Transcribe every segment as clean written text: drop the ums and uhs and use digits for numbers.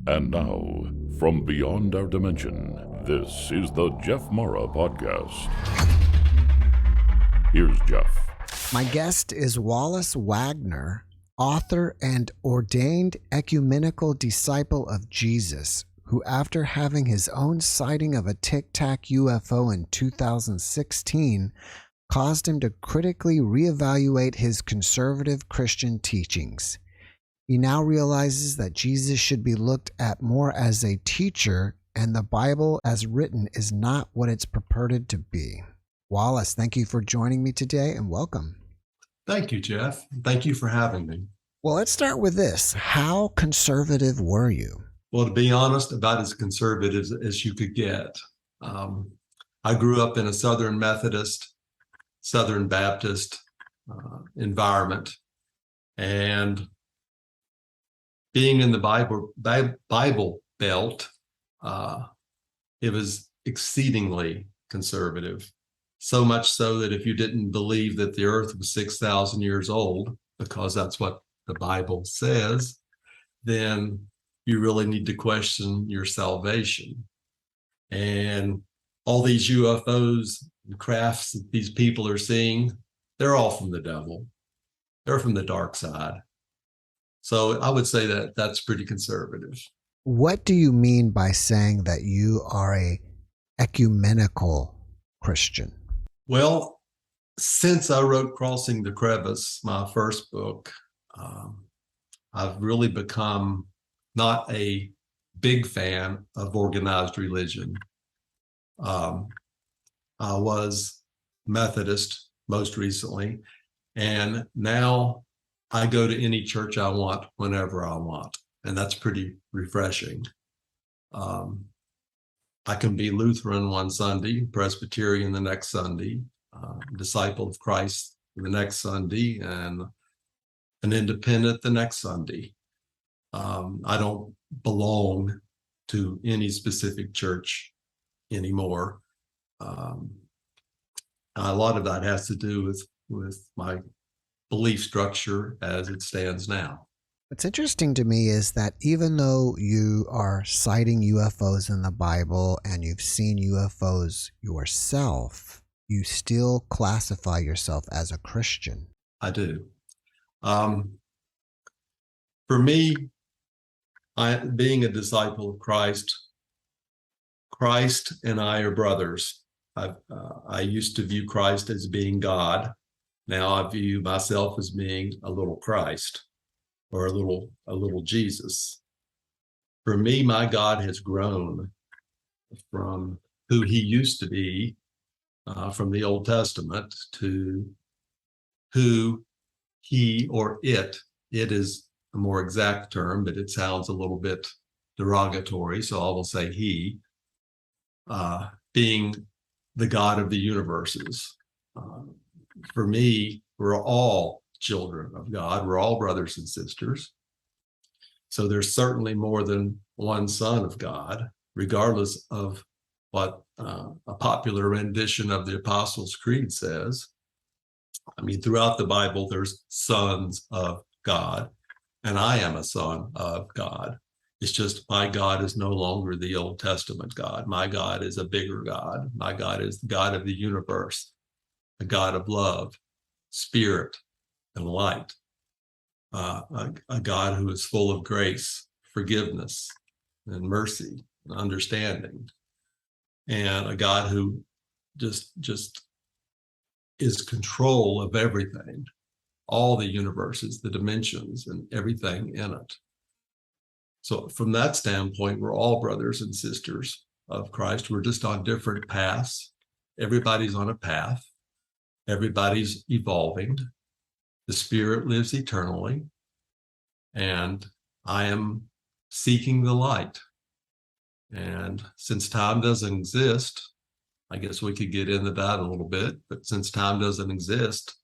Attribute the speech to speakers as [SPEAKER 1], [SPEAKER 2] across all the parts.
[SPEAKER 1] And now, from beyond our dimension, this is the JeffMara podcast. Here's Jeff.
[SPEAKER 2] My guest is Wallace Wagner, author and ordained ecumenical disciple of Jesus, who, after having his own sighting of a Tic-Tac UFO in 2016, caused him to critically reevaluate his conservative Christian teachings. He now realizes that Jesus should be looked at more as a teacher, and the Bible as written is not what it's purported to be. Wallace, thank you for joining me today, and welcome.
[SPEAKER 3] Thank you, Jeff. Thank you for having me.
[SPEAKER 2] Well, let's start with this. How conservative were you?
[SPEAKER 3] Well, to be honest, about as conservative as you could get. I grew up in a Southern Methodist, Southern Baptist environment, and being in the Bible Belt, it was exceedingly conservative. So much so that if you didn't believe that the earth was 6,000 years old, because that's what the Bible says, then you really need to question your salvation. And all these UFOs and crafts that these people are seeing, they're all from the devil. They're from the dark side. So I would say that that's pretty conservative.
[SPEAKER 2] What do you mean by saying that you are a ecumenical Christian?
[SPEAKER 3] Well, since I wrote Crossing the Crevice, my first book, I've really become not a big fan of organized religion. I was Methodist most recently, and now I go to any church I want whenever I want, and that's pretty refreshing. I can be Lutheran one Sunday, Presbyterian the next Sunday, disciple of Christ the next Sunday, and an independent the next Sunday. I don't belong to any specific church anymore. A lot of that has to do with my belief structure as it stands now.
[SPEAKER 2] What's interesting to me is that even though you are citing UFOs in the Bible and you've seen UFOs yourself, you still classify yourself as a Christian.
[SPEAKER 3] I do. For me, being a disciple of Christ and I are brothers. I used to view Christ as being God. Now I view myself as being a little Christ, or a little Jesus. For me, my God has grown from who he used to be from the Old Testament to who he or it is a more exact term, but it sounds a little bit derogatory, so I will say he, being the God of the universes. For me, we're all children of God. We're all brothers and sisters. So there's certainly more than one son of God, regardless of what a popular rendition of the Apostles' Creed says. I mean, throughout the Bible, there's sons of God, and I am a son of God. It's just my God is no longer the Old Testament God. My God is a bigger God. My God is the God of the universe, a God of love, spirit, and light, a God who is full of grace, forgiveness, and mercy, and understanding, and a God who just is control of everything, all the universes, the dimensions, and everything in it. So from that standpoint, we're all brothers and sisters of Christ. We're just on different paths. Everybody's on a path. Everybody's evolving. The Spirit lives eternally, and I am seeking the light. And since time doesn't exist, I guess we could get into that a little bit, but since time doesn't exist,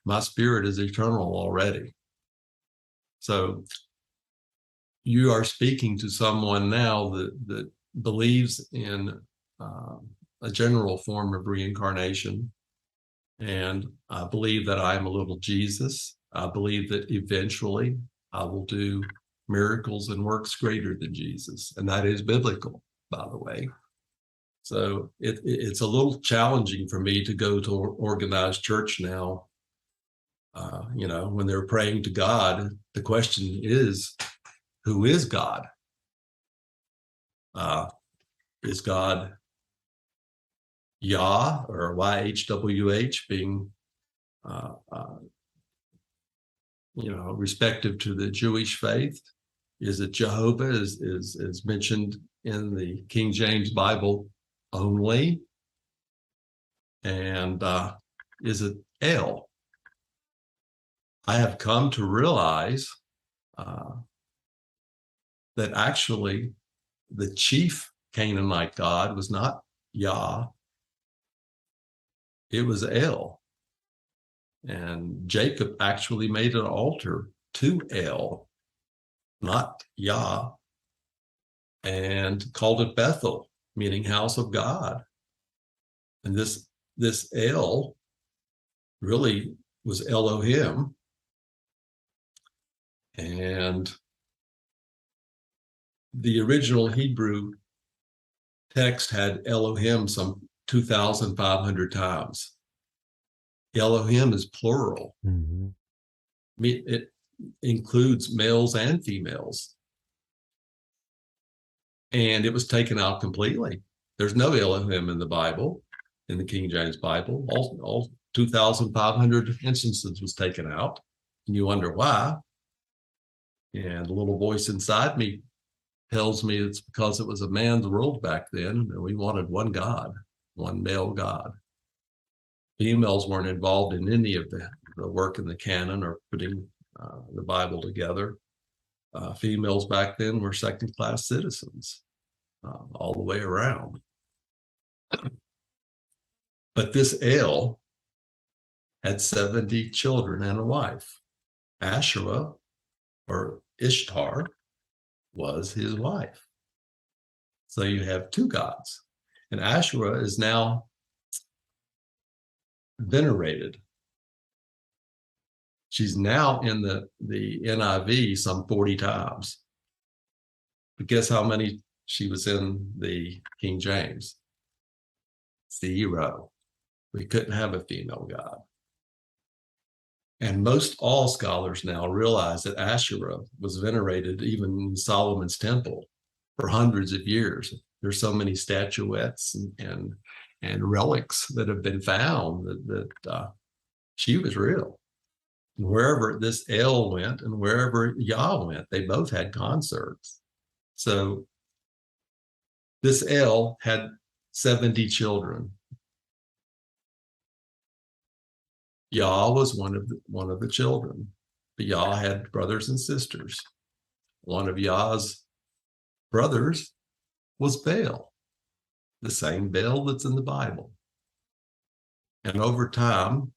[SPEAKER 3] my spirit is eternal already. So you are speaking to someone now that believes in a general form of reincarnation. And I believe that I am a little Jesus. I believe that eventually I will do miracles and works greater than Jesus. And that is biblical, by the way. So it's a little challenging for me to go to organized church now. When they're praying to God, the question is, who is God? Is God Yah or YHWH, being respective to the Jewish faith? Is it Jehovah, is mentioned in the King James Bible only? And is it El? I have come to realize that actually the chief Canaanite god was not Yah, it was El. And Jacob actually made an altar to El, not Yah, and called it Bethel, meaning house of God. And this El really was Elohim. And the original Hebrew text had Elohim some 2,500 times. Elohim is plural.
[SPEAKER 2] Mm-hmm.
[SPEAKER 3] It includes males and females. And it was taken out completely. There's no Elohim in the Bible, in the King James Bible. All 2,500 instances was taken out. And you wonder why. And a little voice inside me tells me it's because it was a man's world back then, and we wanted one God, one male God. Females weren't involved in any of the work in the canon or putting the Bible together. Females back then were second-class citizens all the way around. But this El had 70 children and a wife. Asherah, or Ishtar, was his wife. So you have two gods. And Asherah is now venerated. She's now in the NIV some 40 times. But guess how many she was in the King James? 0. We couldn't have a female god. And most all scholars now realize that Asherah was venerated even in Solomon's temple for hundreds of years. There's so many statuettes and relics that have been found that she was real. And wherever this El went and wherever Yah went, they both had concerts. So this El had 70 children. Yah was one of the children, but Yah had brothers and sisters. One of Yah's brothers was Baal, the same Baal that's in the Bible. And over time,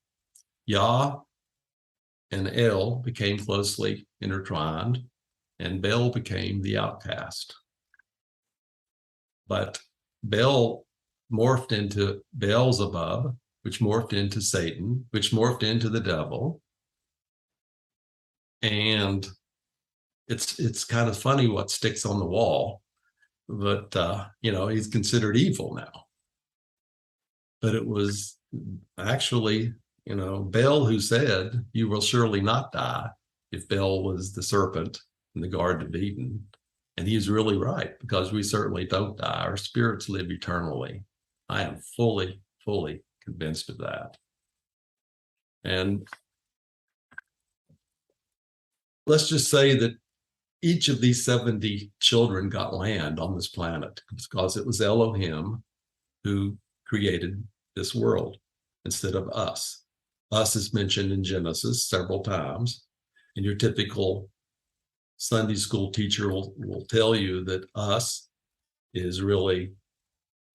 [SPEAKER 3] Yah and El became closely intertwined, and Baal became the outcast. But Baal morphed into Beelzebub, which morphed into Satan, which morphed into the devil. And it's kind of funny what sticks on the wall, but he's considered evil now. But it was actually, Baal who said, "You will surely not die," if Baal was the serpent in the Garden of Eden. And he's really right, because we certainly don't die. Our spirits live eternally. I am fully convinced of that. And let's just say that each of these 70 children got land on this planet because it was Elohim who created this world instead of us. Us is mentioned in Genesis several times, and your typical Sunday school teacher will tell you that us is really,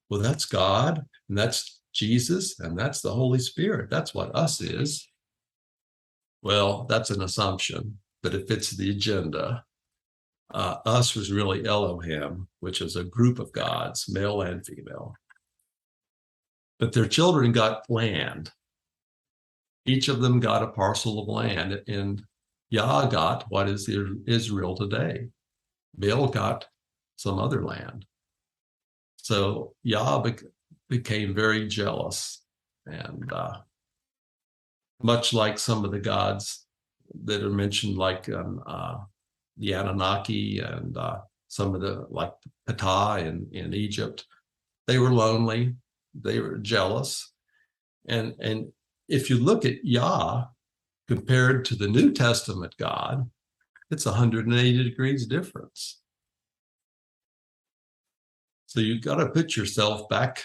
[SPEAKER 3] well, that's God, and that's Jesus, and that's the Holy Spirit. That's what us is. Well, that's an assumption, but it fits the agenda. Us was really Elohim, which is a group of gods, male and female. But their children got land. Each of them got a parcel of land, and Yah got what is Israel today. Baal got some other land. So Yah became very jealous, and much like some of the gods that are mentioned, like the Anunnaki and some of the, like Ptah in Egypt, they were lonely, they were jealous. And if you look at Yah compared to the New Testament God, it's 180 degrees difference. So you've got to put yourself back,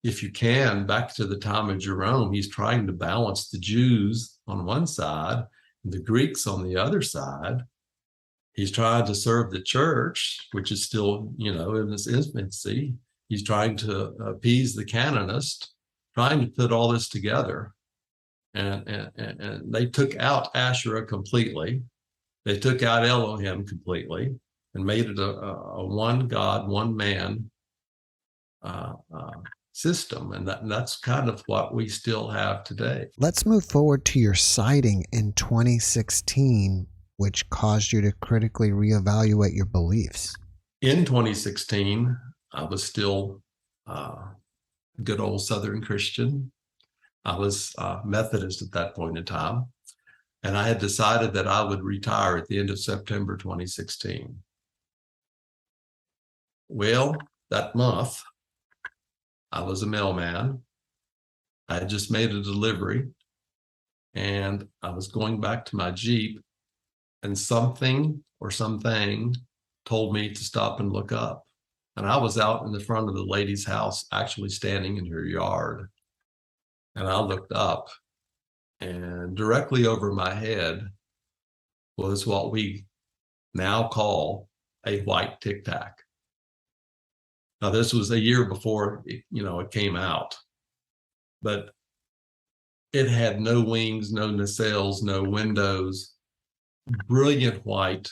[SPEAKER 3] if you can, back to the time of Jerome. He's trying to balance the Jews on one side and the Greeks on the other side. He's trying to serve the church, which is still, in its infancy. He's trying to appease the canonist, trying to put all this together. And they took out Asherah completely. They took out Elohim completely and made it a one God, one man system. And that's kind of what we still have today.
[SPEAKER 2] Let's move forward to your sighting in 2016, which caused you to critically reevaluate your beliefs.
[SPEAKER 3] In 2016, I was still a good old Southern Christian. I was Methodist at that point in time. And I had decided that I would retire at the end of September 2016. Well, that month, I was a mailman. I had just made a delivery, and I was going back to my Jeep, and something or something told me to stop and look up. And I was out in the front of the lady's house, actually standing in her yard. And I looked up, and directly over my head was what we now call a white Tic-Tac. Now, this was a year before it came out, but it had no wings, no nacelles, no windows, brilliant white,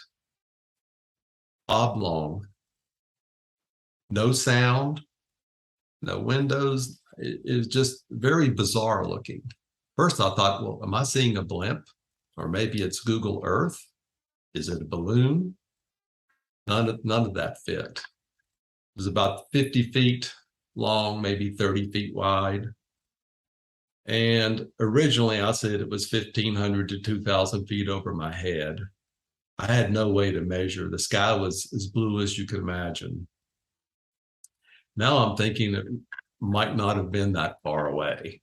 [SPEAKER 3] oblong, no sound, no windows. It is just very bizarre looking. First, I thought, well, am I seeing a blimp? Or maybe it's Google Earth? Is it a balloon? None of that fit. It was about 50 feet long, maybe 30 feet wide. And originally I said it was 1,500 to 2,000 feet over my head. I had no way to measure. The sky was as blue as you could imagine. Now I'm thinking it might not have been that far away.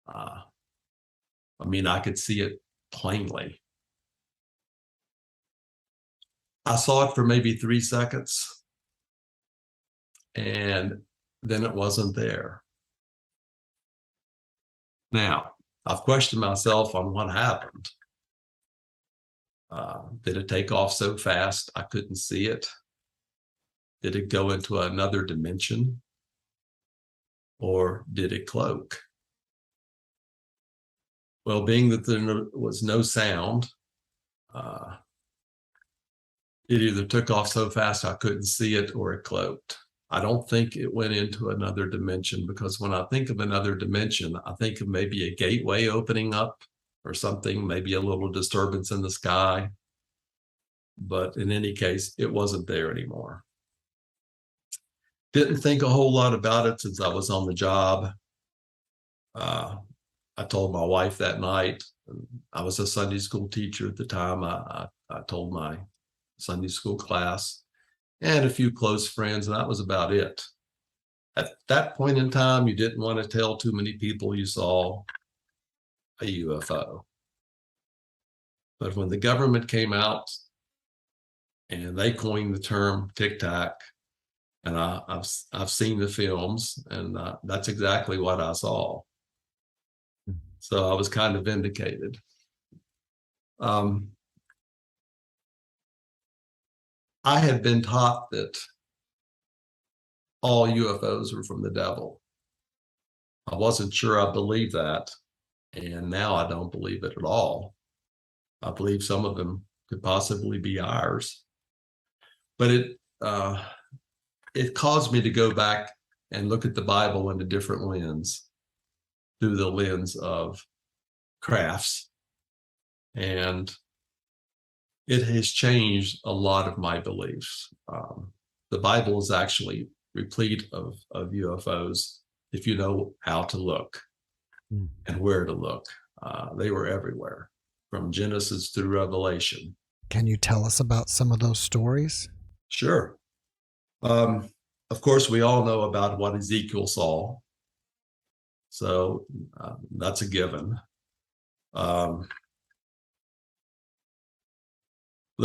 [SPEAKER 3] I could see it plainly. I saw it for maybe 3 seconds, and then it wasn't there. Now, I've questioned myself on what happened. Did it take off so fast I couldn't see it? Did it go into another dimension? Or did it cloak? Well, being that there was no sound, it either took off so fast I couldn't see it, or it cloaked. I don't think it went into another dimension, because when I think of another dimension, I think of maybe a gateway opening up or something, maybe a little disturbance in the sky. But in any case, it wasn't there anymore. Didn't think a whole lot about it since I was on the job. I told my wife that night. I was a Sunday school teacher at the time. I told my Sunday school class and a few close friends, and that was about it. At that point in time, you didn't want to tell too many people you saw a UFO. But when the government came out and they coined the term Tic-Tac, and I've seen the films, and that's exactly what I saw. So I was kind of vindicated. I had been taught that all UFOs were from the devil. I wasn't sure I believed that, and now I don't believe it at all. I believe some of them could possibly be ours. But it caused me to go back and look at the Bible in a different lens, through the lens of crafts and it has changed a lot of my beliefs. The Bible is actually replete of UFOs if you know how to look and where to look. They were everywhere, from Genesis through Revelation.
[SPEAKER 2] Can you tell us about some of those stories?
[SPEAKER 3] Sure. Of course, we all know about what Ezekiel saw. So that's a given. Let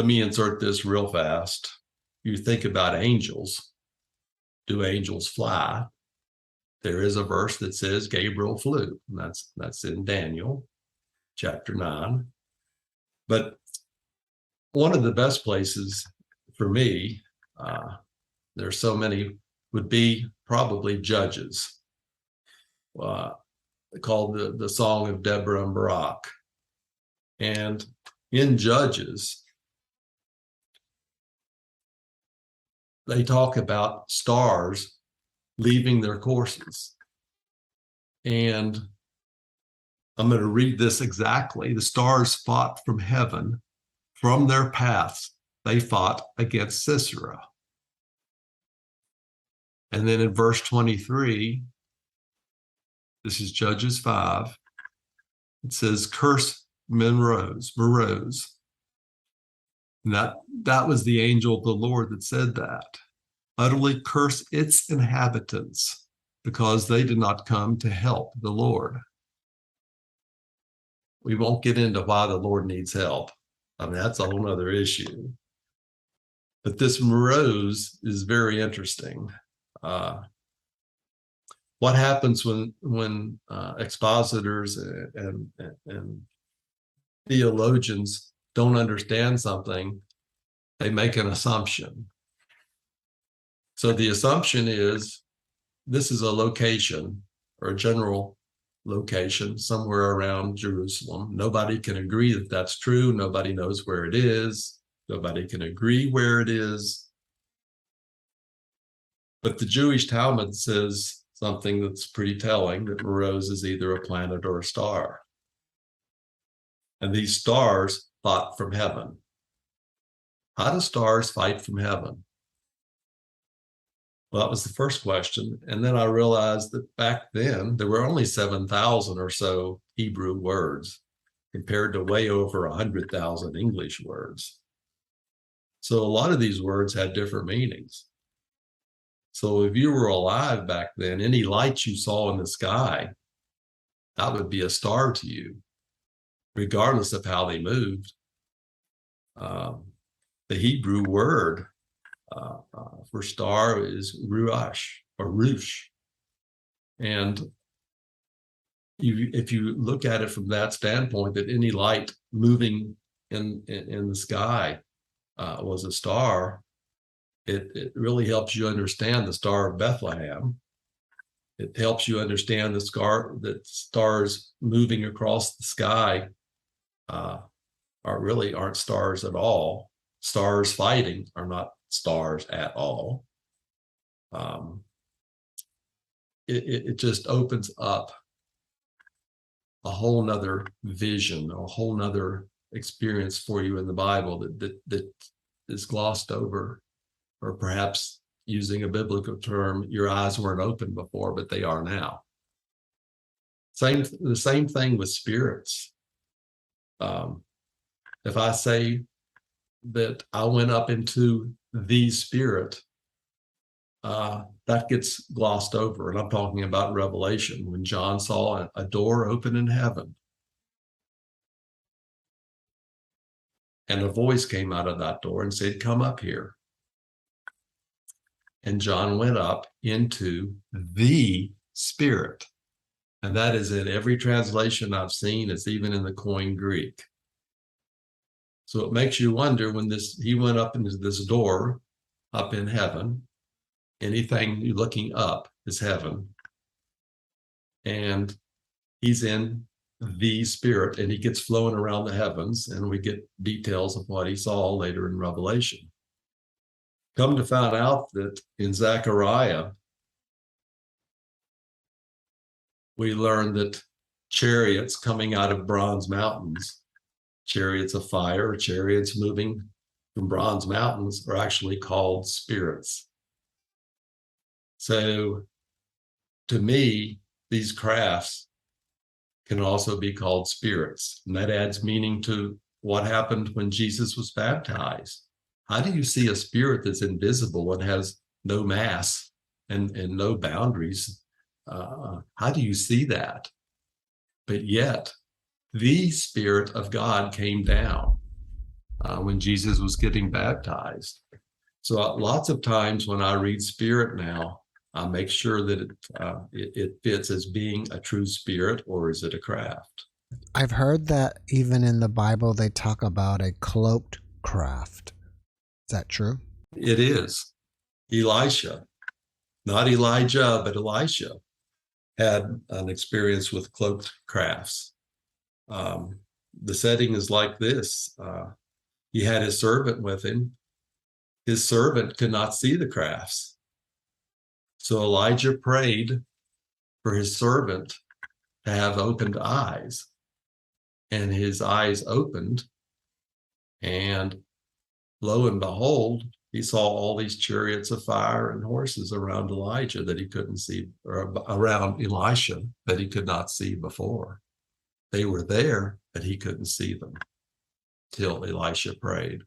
[SPEAKER 3] me insert this real fast. You think about angels. Do angels fly? There is a verse that says Gabriel flew. And that's in Daniel chapter 9. But one of the best places for me, there's so many, would be probably Judges, called the Song of Deborah and Barak. And in Judges, they talk about stars leaving their courses. And I'm going to read this exactly. The stars fought from heaven, from their paths, they fought against Sisera. And then in verse 23, this is Judges 5, it says, curse Meroz. And that was the angel of the Lord that said that. Utterly curse its inhabitants, because they did not come to help the Lord. We won't get into why the Lord needs help. I mean, that's a whole other issue. But this Meroz is very interesting. What happens when expositors and theologians don't understand something? They make an assumption. So the assumption is this is a location or a general location somewhere around Jerusalem. Nobody can agree that that's true. Nobody knows where it is. Nobody can agree where it is. But the Jewish Talmud says something that's pretty telling, that Meroz is either a planet or a star. And these stars fought from heaven. How do stars fight from heaven? Well, that was the first question. And then I realized that back then, there were only 7,000 or so Hebrew words compared to way over 100,000 English words. So a lot of these words had different meanings. So if you were alive back then, any light you saw in the sky, that would be a star to you, regardless of how they moved. The Hebrew word for star is ruach or rush. And if you look at it from that standpoint, that any light moving in the sky was a star, it really helps you understand the Star of Bethlehem. It helps you understand that stars moving across the sky aren't stars at all. Stars fighting are not stars at all. It just opens up a whole nother vision, a whole nother experience for you in the Bible that is glossed over, or perhaps, using a biblical term, your eyes weren't open before, but they are now. The same thing with spirits. If I say that I went up into the spirit, that gets glossed over. And I'm talking about Revelation, when John saw a door open in heaven. And a voice came out of that door and said, come up here. And John went up into the spirit. And that is in every translation I've seen. It's even in the Koine Greek. So it makes you wonder, when he went up into this door up in heaven, anything you're looking up is heaven. And he's in the spirit, and he gets flowing around the heavens, and we get details of what he saw later in Revelation. Come to find out that in Zechariah, we learn that chariots coming out of bronze mountains chariots of fire or chariots moving from bronze mountains are actually called spirits. So to me, these crafts can also be called spirits. And that adds meaning to what happened when Jesus was baptized. How do you see a spirit that's invisible and has no mass and no boundaries? How do you see that? But yet, the Spirit of God came down when Jesus was getting baptized. So lots of times when I read spirit now, I make sure that it fits as being a true spirit, or is it a craft?
[SPEAKER 2] I've heard that even in the Bible they talk about a cloaked craft. Is that true?
[SPEAKER 3] It is. Elisha, not Elijah, but Elisha had an experience with cloaked crafts. The setting is like this. He had his servant with him. His servant could not see the crafts. So Elijah prayed for his servant to have opened eyes. And his eyes opened. And lo and behold, he saw all these chariots of fire and horses around Elijah that he couldn't see, or around Elisha that he could not see before. They were there, but he couldn't see them till Elisha prayed.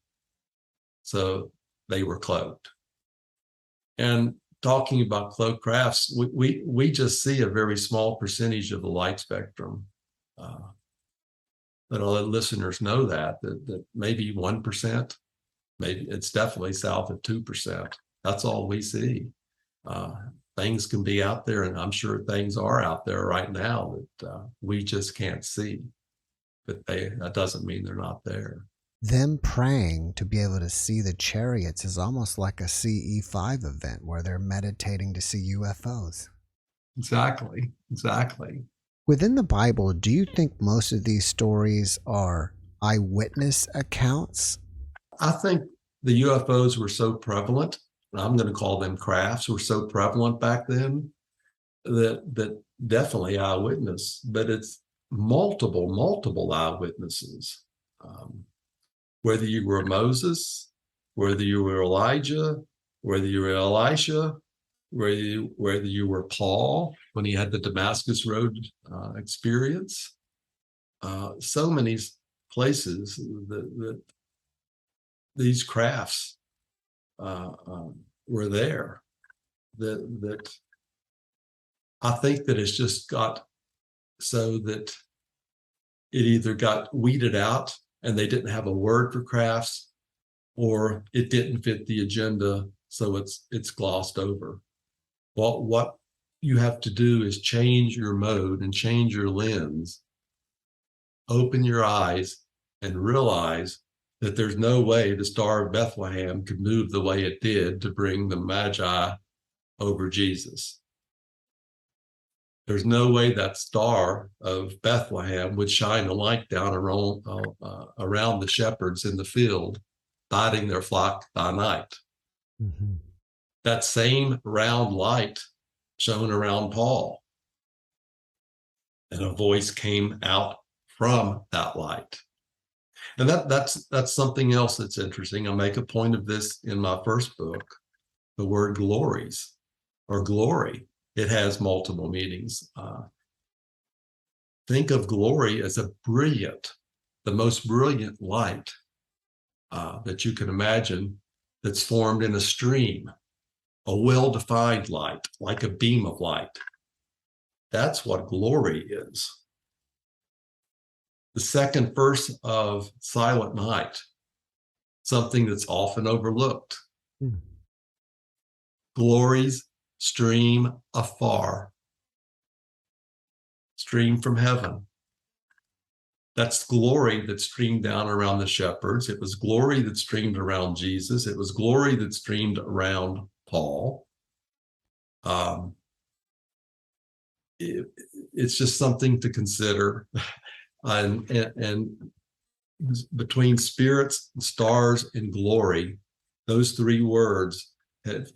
[SPEAKER 3] So they were cloaked. And talking about cloaked crafts, we just see a very small percentage of the light spectrum. But I'll let listeners know that maybe 1%, maybe it's definitely south of 2%. That's all we see. Things can be out there, and I'm sure things are out there right now that we just can't see. But that doesn't mean they're not there.
[SPEAKER 2] Them praying to be able to see the chariots is almost like a CE5 event where they're meditating to see UFOs.
[SPEAKER 3] Exactly.
[SPEAKER 2] Within the Bible, do you think most of these stories are eyewitness accounts?
[SPEAKER 3] I think the UFOs were so prevalent, and I'm going to call them crafts, were so prevalent back then that definitely eyewitness, but it's multiple eyewitnesses. Whether you were Moses, whether you were Elijah, whether you were Elisha, whether you were Paul when he had the Damascus Road experience, so many places that these crafts were there. That I think that it's just got so that it either got weeded out and they didn't have a word for crafts, or it didn't fit the agenda, so it's glossed over. Well, what you have to do is change your mode and change your lens, open your eyes, and realize that there's no way the Star of Bethlehem could move the way it did to bring the Magi over Jesus. There's no way that Star of Bethlehem would shine a light down around the shepherds in the field, guiding their flock by night.
[SPEAKER 2] Mm-hmm.
[SPEAKER 3] That same round light shone around Paul, and a voice came out from that light. And that's something else that's interesting. I make a point of this in my first book. The word glories or glory, it has multiple meanings. Think of glory as a brilliant, the most brilliant light that you can imagine, that's formed in a stream, a well-defined light, like a beam of light. That's what glory is. The second verse of Silent Night, something that's often overlooked. Glories stream afar, stream from heaven. That's glory that streamed down around the shepherds. It was glory that streamed around Jesus. It was glory that streamed around Paul. It's just something to consider. And between spirits, stars, and glory, those three words have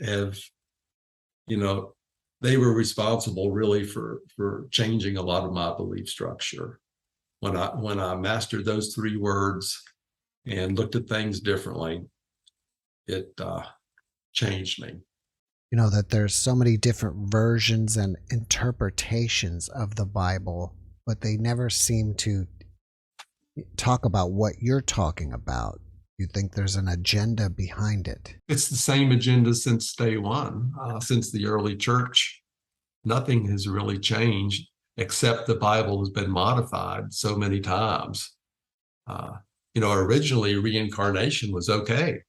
[SPEAKER 3] they were responsible really for changing a lot of my belief structure. when I mastered those three words and looked at things differently, it changed me.
[SPEAKER 2] You know, that there's so many different versions and interpretations of the Bible, but they never seem to talk about what you're talking about. You think there's an agenda behind it.
[SPEAKER 3] It's the same agenda since day one, since the early church. Nothing has really changed except the Bible has been modified so many times. Originally reincarnation was okay.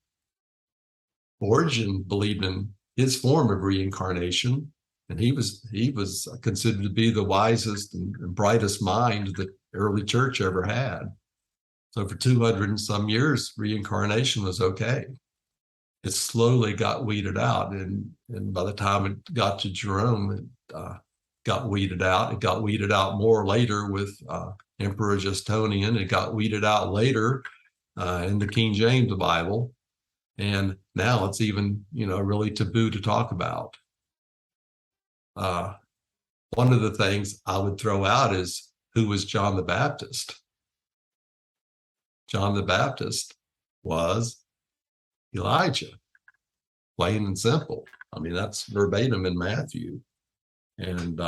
[SPEAKER 3] Origen believed in his form of reincarnation, and he was considered to be the wisest and brightest mind that early church ever had. So for 200 and some years, reincarnation was okay. It slowly got weeded out, and by the time it got to Jerome, it got weeded out. It got weeded out more later with Emperor Justinian. It got weeded out later in the King James Bible, and now it's even really taboo to talk about. One of the things I would throw out is, who was John the Baptist? John the Baptist was Elijah, plain and simple. I mean, that's verbatim in Matthew. And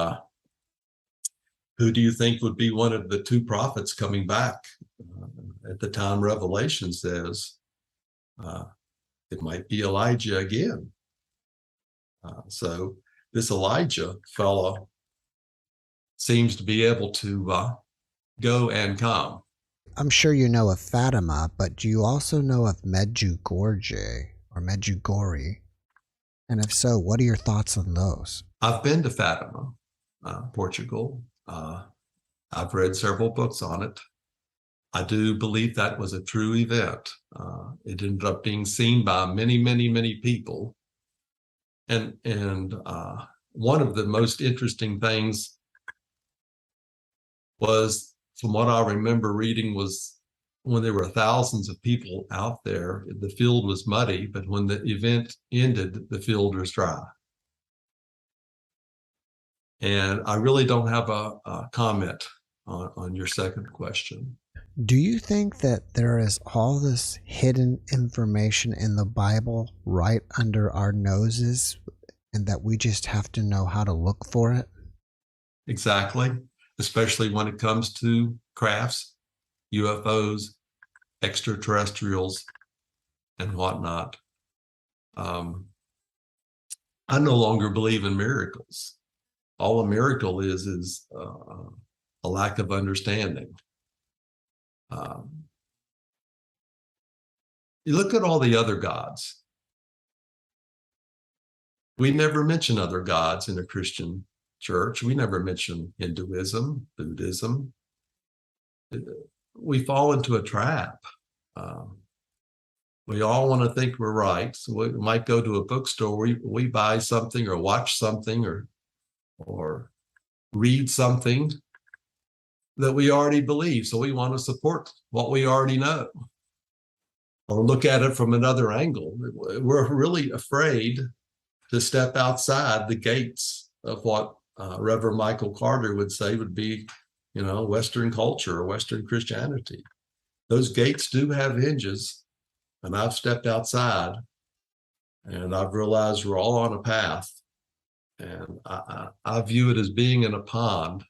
[SPEAKER 3] who do you think would be one of the two prophets coming back at the time Revelation says? It might be Elijah again. So this Elijah fellow seems to be able to go and come.
[SPEAKER 2] I'm sure you know of Fatima, but do you also know of Medjugorje or Medjugorje? And if so, what are your thoughts on those?
[SPEAKER 3] I've been to Fatima, Portugal. I've read several books on it. I do believe that was a true event. It ended up being seen by many, many, many people. And one of the most interesting things was, from what I remember reading, was when there were thousands of people out there, the field was muddy, but when the event ended, the field was dry. And I really don't have a comment on your second question.
[SPEAKER 2] Do you think that there is all this hidden information in the Bible right under our noses, and that we just have to know how to look for it?
[SPEAKER 3] Exactly. Especially when it comes to crafts, UFOs, extraterrestrials, and whatnot. I no longer believe in miracles. All a miracle is a lack of understanding. You look at all the other gods. We never mention other gods in a Christian church. We never mention Hinduism, Buddhism. We fall into a trap. We all want to think we're right. So we might go to a bookstore, we buy something or watch something or read something that we already believe. So we want to support what we already know or look at it from another angle. We're really afraid to step outside the gates of what Reverend Michael Carter would say would be, Western culture or Western Christianity. Those gates do have hinges, and I've stepped outside and I've realized we're all on a path. And I view it as being in a pond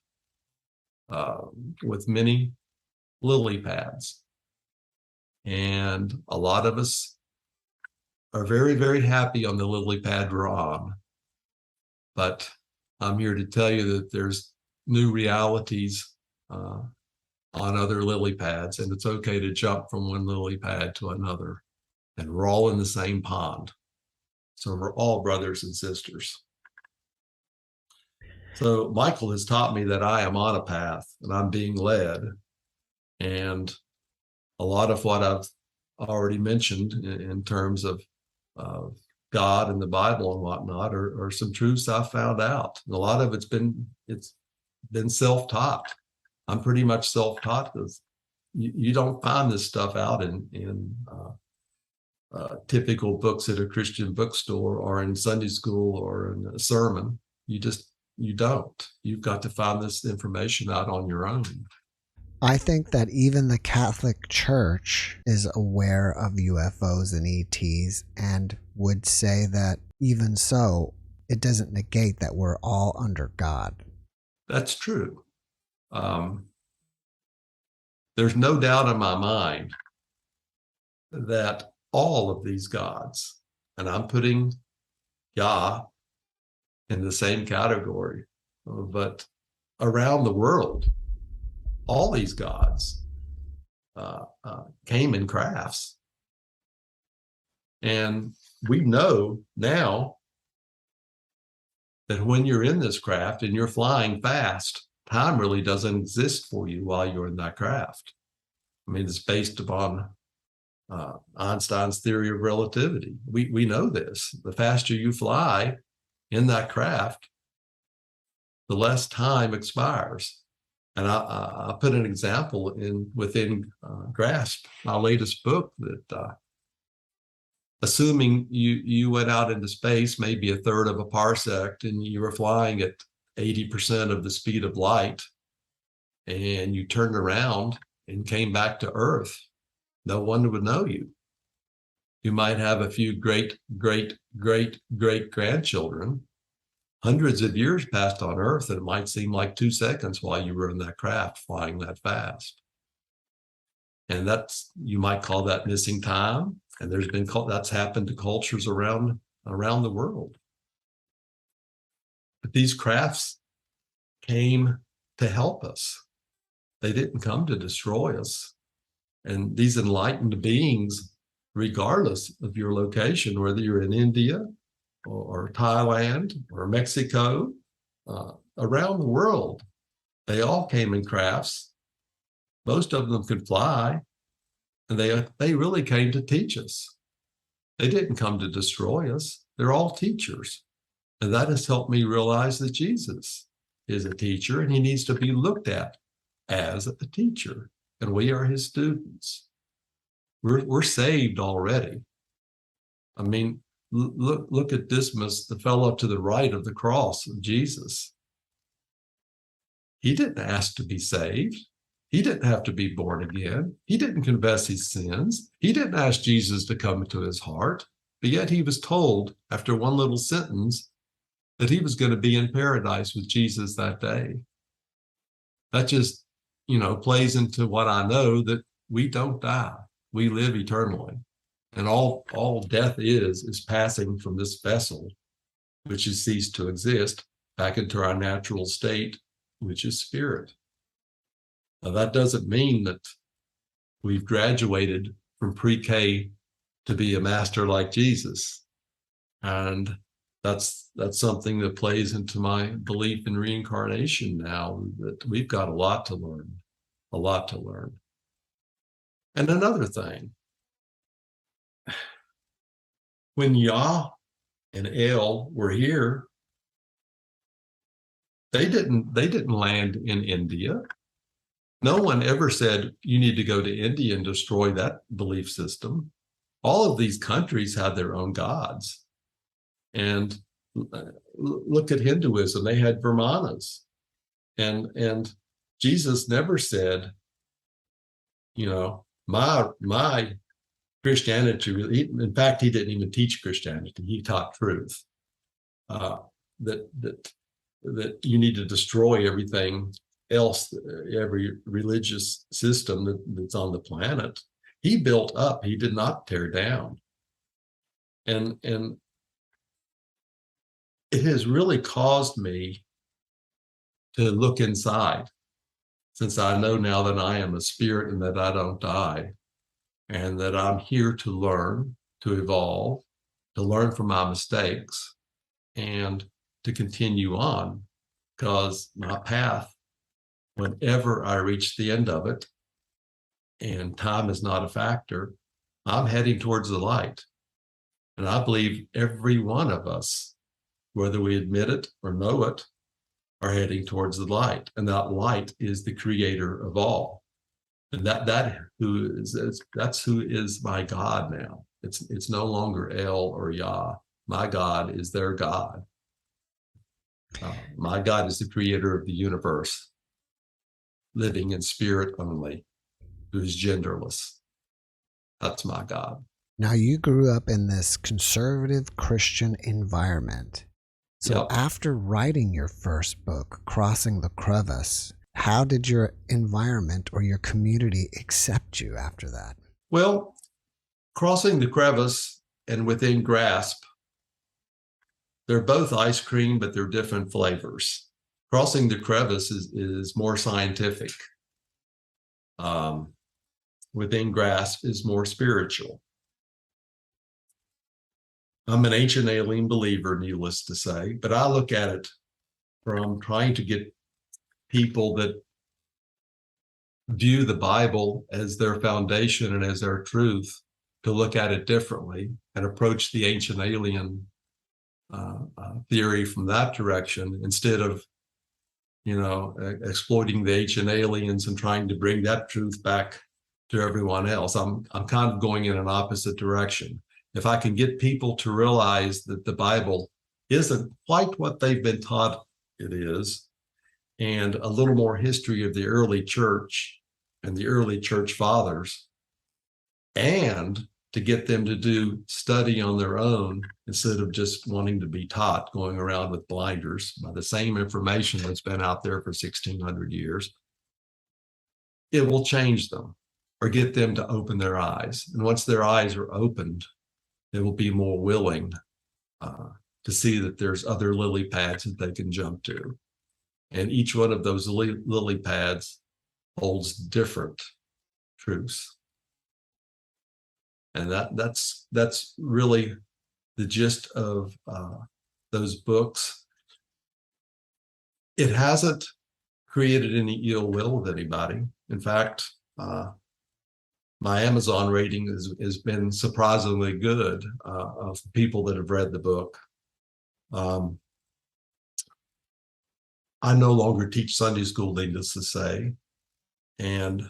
[SPEAKER 3] with many lily pads. And a lot of us are very, very happy on the lily pad we're on. But I'm here to tell you that there's new realities on other lily pads, and it's okay to jump from one lily pad to another. And we're all in the same pond. So we're all brothers and sisters. So Michael has taught me that I am on a path and I'm being led. And a lot of what I've already mentioned in terms of God and the Bible and whatnot are some truths I found out. And a lot of it's been self-taught. I'm pretty much self-taught, because you don't find this stuff out in typical books at a Christian bookstore or in Sunday school or in a sermon. You don't. You've got to find this information out on your own.
[SPEAKER 2] I think that even the Catholic Church is aware of UFOs and ETs and would say that even so, it doesn't negate that we're all under God.
[SPEAKER 3] That's true. There's no doubt in my mind that all of these gods, and I'm putting Yah in the same category, but around the world, all these gods came in crafts. And we know now that when you're in this craft and you're flying fast, time really doesn't exist for you while you're in that craft. I mean, it's based upon Einstein's theory of relativity. We know this. The faster you fly in that craft, the less time expires. And I'll put an example within Grasp, my latest book, that assuming you went out into space, maybe a third of a parsec, and you were flying at 80% of the speed of light, and you turned around and came back to Earth, no one would know you. You might have a few great grandchildren. Hundreds of years passed on Earth, and it might seem like 2 seconds while you were in that craft flying that fast. And you might call that missing time. And that's happened to cultures around the world. But these crafts came to help us. They didn't come to destroy us. And these enlightened beings, regardless of your location, whether you're in India or Thailand or Mexico, around the world, they all came in crafts. Most of them could fly, and they really came to teach us. They didn't come to destroy us. They're all teachers. And that has helped me realize that Jesus is a teacher, and he needs to be looked at as a teacher, and we are his students. We're saved already. I mean, look at Dismas, the fellow to the right of the cross of Jesus. He didn't ask to be saved. He didn't have to be born again. He didn't confess his sins. He didn't ask Jesus to come into his heart, but yet he was told after one little sentence that he was going to be in paradise with Jesus that day. That just, plays into what I know, that we don't die. We live eternally. And all death is passing from this vessel, which has ceased to exist, back into our natural state, which is spirit. Now, that doesn't mean that we've graduated from pre-K to be a master like Jesus. And that's something that plays into my belief in reincarnation now, that we've got a lot to learn. And another thing, when Yah and El were here, they didn't land in India. No one ever said you need to go to India and destroy that belief system. All of these countries had their own gods. And look at Hinduism, they had Brahmanas. And Jesus never said, my Christianity, in fact, he didn't even teach Christianity, he taught truth. That you need to destroy everything else, every religious system that's on the planet. He built up, he did not tear down. And it has really caused me to look inside, since I know now that I am a spirit and that I don't die, and that I'm here to learn, to evolve, to learn from my mistakes, and to continue on, because my path, whenever I reach the end of it, and time is not a factor, I'm heading towards the light. And I believe every one of us, whether we admit it or know it, are heading towards the light. And that light is the creator of all. And that's who is my God now. It's no longer El or Yah. My God is their God. My God is the creator of the universe. living in spirit only, who is genderless. That's my God.
[SPEAKER 2] Now, you grew up in this conservative Christian environment. So
[SPEAKER 3] Yep.
[SPEAKER 2] after writing your first book, Crossing the Crevice, how did your environment or your community accept you after that?
[SPEAKER 3] Well, Crossing the Crevice and Within Grasp, they're both ice cream, but they're different flavors. Crossing the Crevice is more scientific. Within Grasp is more spiritual. I'm an ancient alien believer, needless to say, but I look at it from trying to get people that view the Bible as their foundation and as their truth to look at it differently and approach the ancient alien theory from that direction, instead of, exploiting the ancient aliens and trying to bring that truth back to everyone else. I'm kind of going in an opposite direction. If I can get people to realize that the Bible isn't quite what they've been taught it is, and a little more history of the early church and the early church fathers, and to get them to do study on their own instead of just wanting to be taught, going around with blinders by the same information that's been out there for 1,600 years, it will change them or get them to open their eyes. And once their eyes are opened, they will be more willing to see that there's other lily pads that they can jump to. And each one of those lily pads holds different truths. And that's really the gist of those books. It hasn't created any ill will with anybody. In fact, my Amazon rating has been surprisingly good of people that have read the book. I no longer teach Sunday school, needless to say. And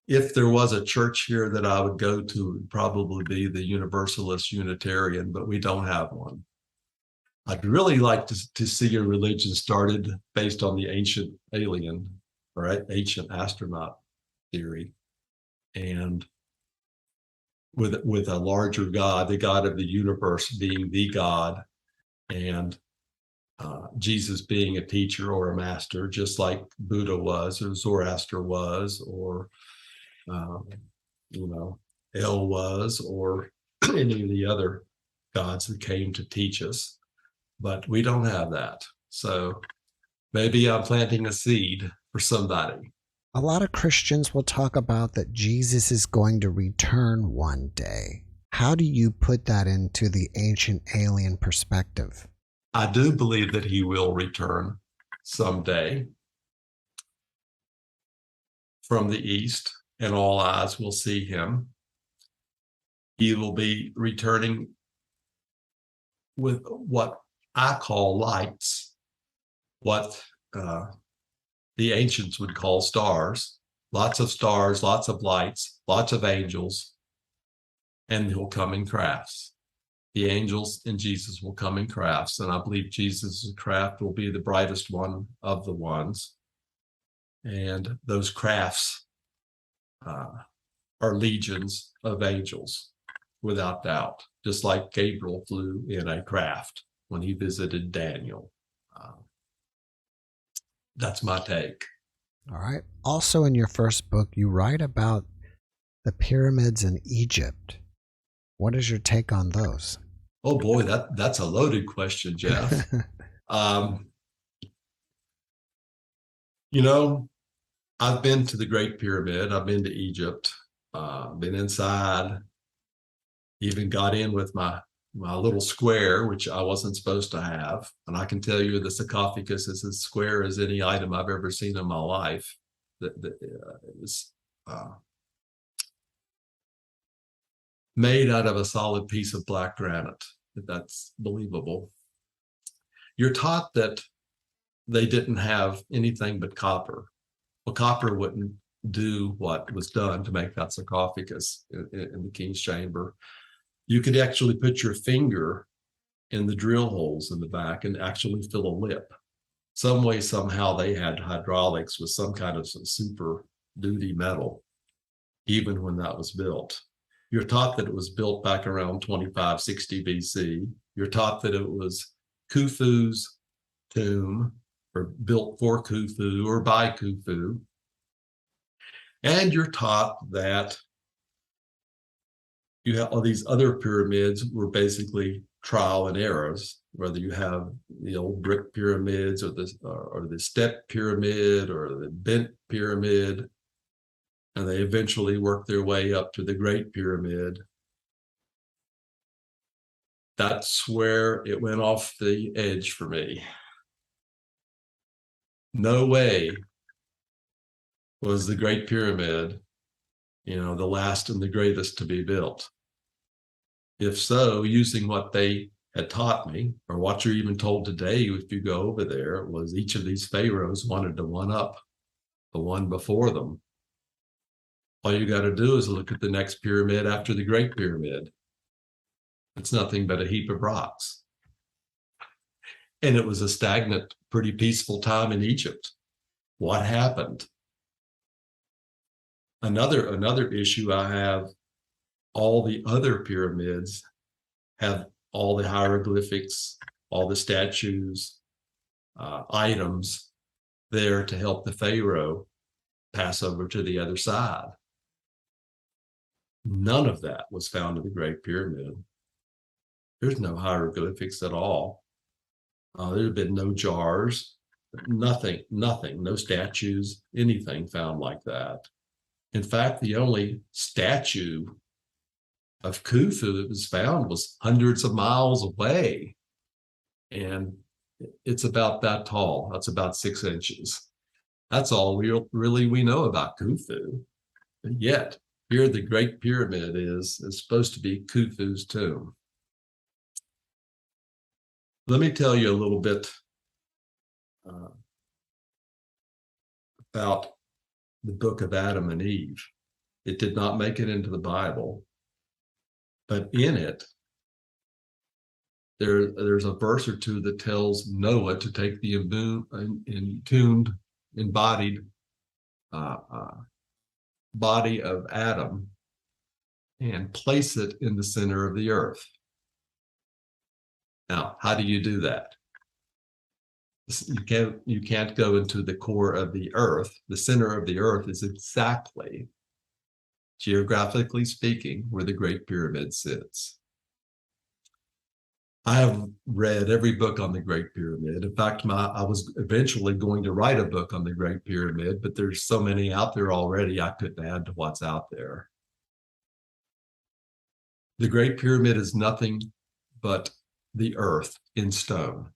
[SPEAKER 3] if there was a church here that I would go to, it would probably be the Universalist Unitarian, but we don't have one. I'd really like to see a religion started based on the ancient alien or ancient astronaut theory, and with a larger God, the God of the universe being the God, and Jesus being a teacher or a master, just like Buddha was, or Zoroaster was, or El was, or any of the other gods that came to teach us. But we don't have that. So maybe I'm planting a seed for somebody.
[SPEAKER 2] A lot of Christians will talk about that Jesus is going to return one day. How do you put that into the ancient alien perspective?
[SPEAKER 3] I do believe that he will return someday from the east, and all eyes will see him. He will be returning with what I call lights, what the ancients would call stars, lots of lights, lots of angels, and he'll come in crafts. The angels and Jesus will come in crafts, and I believe Jesus' craft will be the brightest one of the ones. And those crafts are legions of angels, without doubt, just like Gabriel flew in a craft when he visited Daniel. That's my take.
[SPEAKER 2] All right. Also, in your first book, you write about the pyramids in Egypt. What is your take on those?
[SPEAKER 3] Oh boy, that's a loaded question, Jeff. I've been to the Great Pyramid. I've been to Egypt. Been inside. Even got in with my little square, which I wasn't supposed to have. And I can tell you the sarcophagus is as square as any item I've ever seen in my life. It was made out of a solid piece of black granite, if that's believable. You're taught that they didn't have anything but copper. Well, copper wouldn't do what was done to make that sarcophagus in the king's chamber. You could actually put your finger in the drill holes in the back and actually fill a lip. some way, somehow they had hydraulics with some kind of super duty metal, even when that was built. You're taught that it was built back around 2560 BC. You're taught that it was Khufu's tomb, or built for Khufu or by Khufu. And you're taught that you have all these other pyramids were basically trial and errors, whether you have the old brick pyramids or the step pyramid or the bent pyramid, and they eventually work their way up to the Great Pyramid. That's where it went off the edge for me. No way was the Great Pyramid, the last and the greatest to be built. If so, using what they had taught me, or what you're even told today if you go over there, was each of these pharaohs wanted to one up the one before them. All you got to do is look at the next pyramid after the Great Pyramid. It's nothing but a heap of rocks. And it was a stagnant, pretty peaceful time in Egypt. What happened? Another issue I have, all the other pyramids have all the hieroglyphics, all the statues, items there to help the pharaoh pass over to the other side. None of that was found in the Great Pyramid. There's no hieroglyphics at all. There have been no jars, nothing, no statues, anything found like that. In fact, the only statue of Khufu that was found was hundreds of miles away. And it's about that tall. That's about 6 inches. That's all we know about Khufu. And yet, here the Great Pyramid is supposed to be Khufu's tomb. Let me tell you a little bit about the book of Adam and Eve. It did not make it into the Bible, but in it, there's a verse or two that tells Noah to take the embodied body of Adam and place it in the center of the earth. Now, how do you do that? You can't go into the core of the earth. The center of the earth is exactly, geographically speaking, where the Great Pyramid sits. I have read every book on the Great Pyramid. In fact, I was eventually going to write a book on the Great Pyramid, but there's so many out there already, I couldn't add to what's out there. The Great Pyramid is nothing but the earth in stone.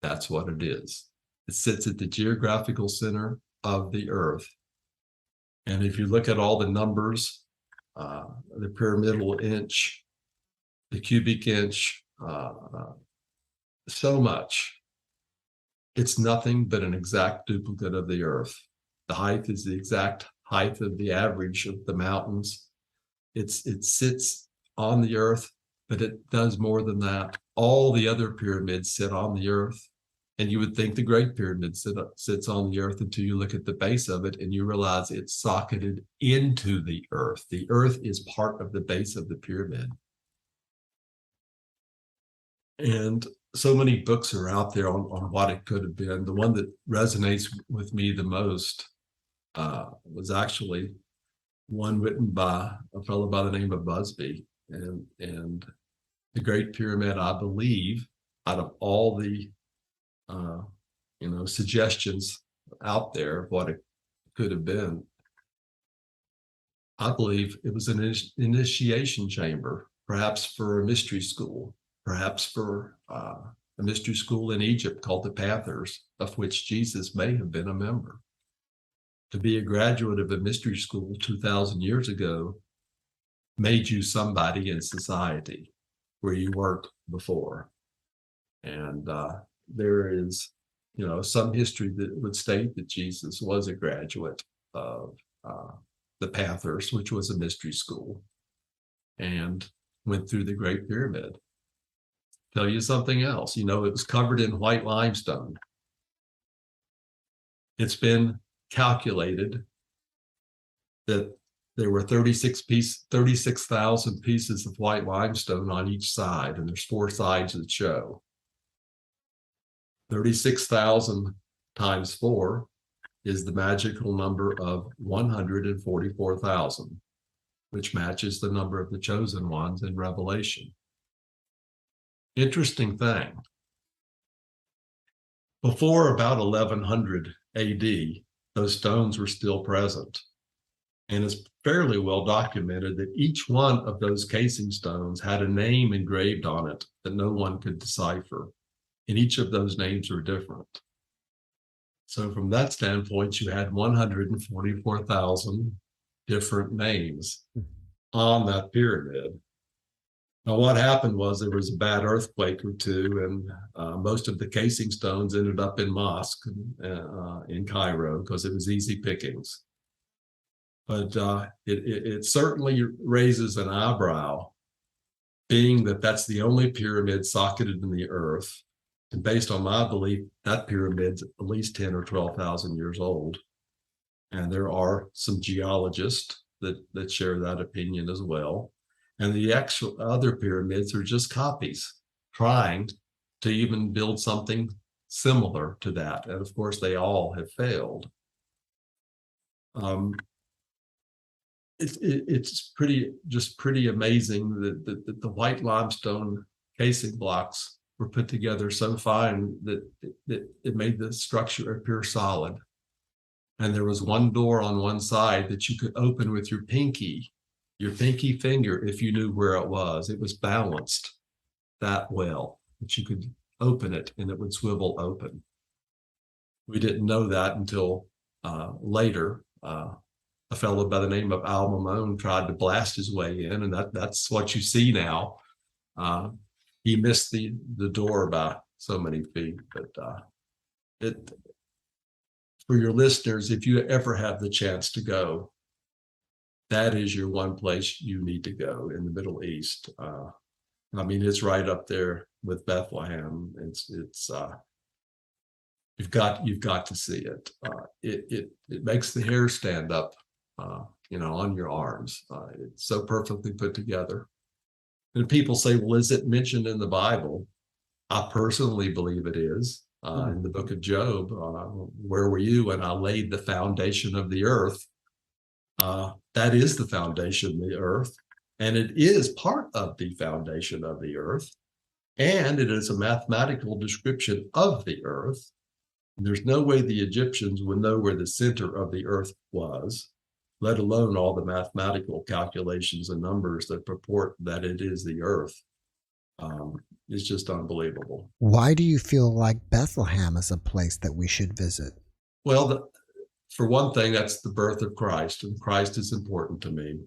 [SPEAKER 3] That's what it is. It sits at the geographical center of the earth. And if you look at all the numbers, the pyramidal inch, the cubic inch, so much, it's nothing but an exact duplicate of the earth. The height is the exact height of the average of the mountains. It sits on the earth, but it does more than that. All the other pyramids sit on the earth, and you would think the Great Pyramid sits on the earth until you look at the base of it and you realize it's socketed into the earth. The earth is part of the base of the pyramid. And so many books are out there on what it could have been. The one that resonates with me the most was actually one written by a fellow by the name of Busby. And the Great Pyramid, I believe, out of all the suggestions out there of what it could have been, I believe it was an initiation chamber, perhaps for a mystery school, perhaps for a mystery school in Egypt called the Panthers, of which Jesus may have been a member. To be a graduate of a mystery school 2,000 years ago made you somebody in society where you weren't before. And there is, some history that would state that Jesus was a graduate of the Panthers, which was a mystery school, and went through the Great Pyramid. Tell you something else, it was covered in white limestone. It's been calculated that there were 36,000 pieces of white limestone on each side, and there's 4 sides that show. 36,000 times 4 is the magical number of 144,000, which matches the number of the chosen ones in Revelation. Interesting thing. Before about 1100 AD, those stones were still present. And it's fairly well documented that each one of those casing stones had a name engraved on it that no one could decipher. And each of those names were different. So from that standpoint, you had 144,000 different names on that pyramid. Now, what happened was there was a bad earthquake or two, and most of the casing stones ended up in mosque in Cairo because it was easy pickings. But it certainly raises an eyebrow, being that that's the only pyramid socketed in the earth. And based on my belief, that pyramid's at least 10 or 12,000 years old. And there are some geologists that share that opinion as well. And the actual other pyramids are just copies, trying to even build something similar to that. And of course, they all have failed. It's pretty amazing that the white limestone casing blocks were put together so fine that it made the structure appear solid. And there was one door on one side that you could open with your pinky finger if you knew where it was. It was balanced that well that you could open it and it would swivel open. We didn't know that until later. A fellow by the name of Al Mamon tried to blast his way in, and that's what you see now. He missed the door by so many feet, but for your listeners, if you ever have the chance to go, that is your one place you need to go in the Middle East. I mean, it's right up there with Bethlehem. It's you've got to see it. It makes the hair stand up, on your arms. It's so perfectly put together. And people say, well, is it mentioned in the Bible? I personally believe it is. In the book of Job, where were you when I laid the foundation of the earth? That is the foundation of the earth, and it is part of the foundation of the earth, and it is a mathematical description of the earth. And there's no way the Egyptians would know where the center of the earth was, let alone all the mathematical calculations and numbers that purport that it is the earth. It's just unbelievable.
[SPEAKER 2] Why do you feel like Bethlehem is a place that we should visit?
[SPEAKER 3] Well, for one thing, that's the birth of Christ, and Christ is important to me.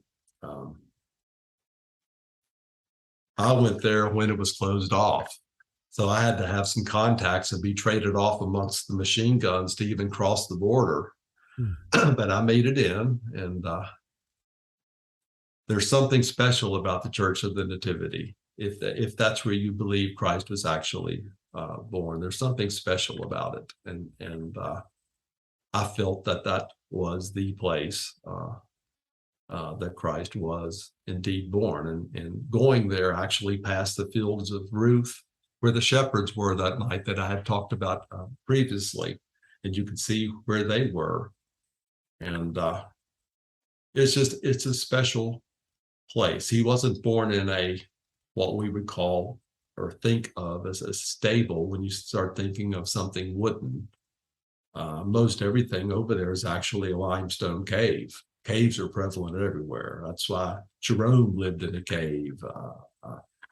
[SPEAKER 3] I went there when it was closed off, so I had to have some contacts and be traded off amongst the machine guns to even cross the border. But I made it in, and there's something special about the Church of the Nativity. If that's where you believe Christ was actually born, there's something special about it, and I felt that was the place that Christ was indeed born. And going there actually past the fields of Ruth, where the shepherds were that night that I had talked about previously, and you could see where they were. And it's a special place. He wasn't born in what we would call or think of as a stable when you start thinking of something wooden. Most everything over there is actually a limestone cave. Caves are prevalent everywhere. That's why Jerome lived in a cave.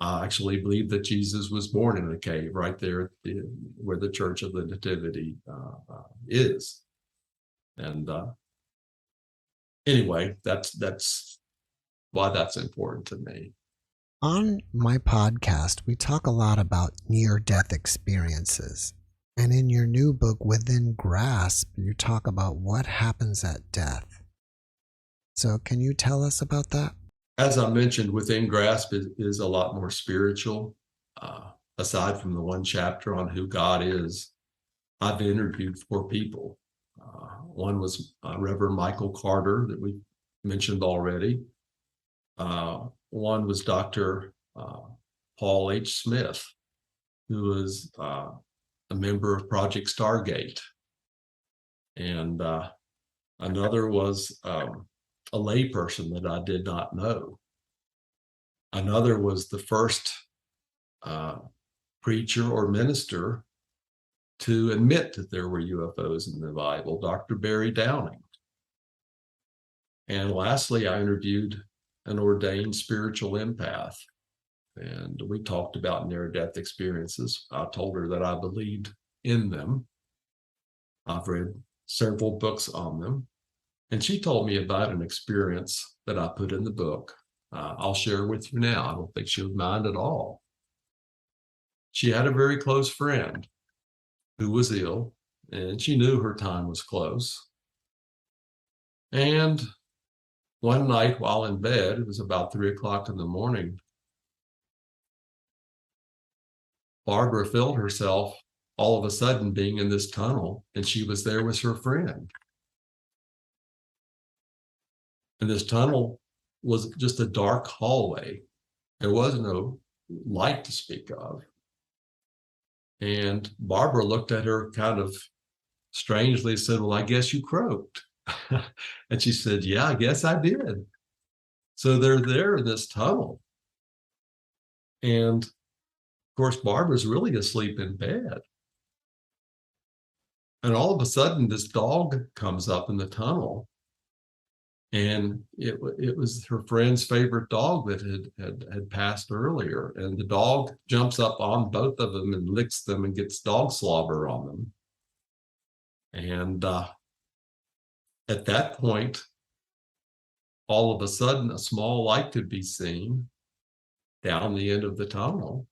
[SPEAKER 3] I actually believe that Jesus was born in a cave right there where the Church of the Nativity is. And anyway, that's why that's important to me.
[SPEAKER 2] On my podcast, we talk a lot about near-death experiences. And in your new book, Within Grasp, you talk about what happens at death. So can you tell us about that?
[SPEAKER 3] As I mentioned, Within Grasp is a lot more spiritual. Aside from the one chapter on who God is, I've interviewed 4 people One was Reverend Michael Carter that we mentioned already. One was Dr. Paul H. Smith, who was a member of Project Stargate. And another was a layperson that I did not know. Another was the first preacher or minister to admit that there were UFOs in the Bible, Dr. Barry Downing. And lastly, I interviewed an ordained spiritual empath. And we talked about near-death experiences. I told her that I believed in them. I've read several books on them. And she told me about an experience that I put in the book. I'll share with you now. I don't think she would mind at all. She had a very close friend who was ill, and she knew her time was close. And one night while in bed, it was about 3 o'clock in the morning, Barbara felt herself all of a sudden being in this tunnel, and she was there with her friend. And this tunnel was just a dark hallway. There was no light to speak of. And Barbara looked at her kind of strangely and said, "Well, I guess you croaked." And she said, "Yeah, I guess I did." So they're there in this tunnel. And of course, Barbara's really asleep in bed. And all of a sudden, this dog comes up in the tunnel. And it was her friend's favorite dog that had passed earlier. And the dog jumps up on both of them and licks them and gets dog slobber on them. And at that point, all of a sudden, a small light could be seen down the end of the tunnel.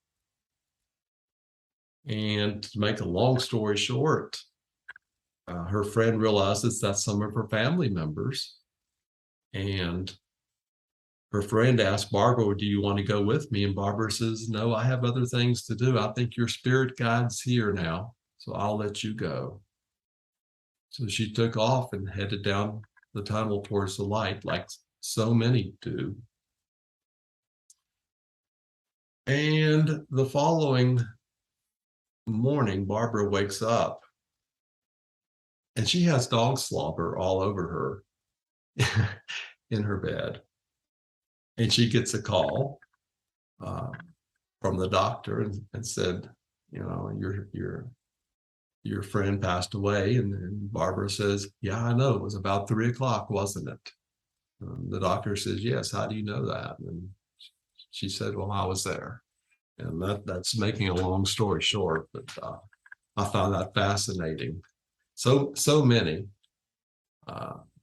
[SPEAKER 3] And to make a long story short, her friend realizes that's some of her family members. And her friend asked Barbara, "Do you want to go with me?" And Barbara says, "No, I have other things to do. I think your spirit guide's here now, so I'll let you go." So she took off and headed down the tunnel towards the light, like so many do. And the following morning, Barbara wakes up and she has dog slobber all over her in her bed. And she gets a call from the doctor and said, "You know, your friend passed away." And Barbara says, "Yeah, I know. It was about 3 o'clock, wasn't it?" The doctor says, "Yes. How do you know that?" And she said, "Well, I was there." And that's making a long story short, but I found that fascinating. So many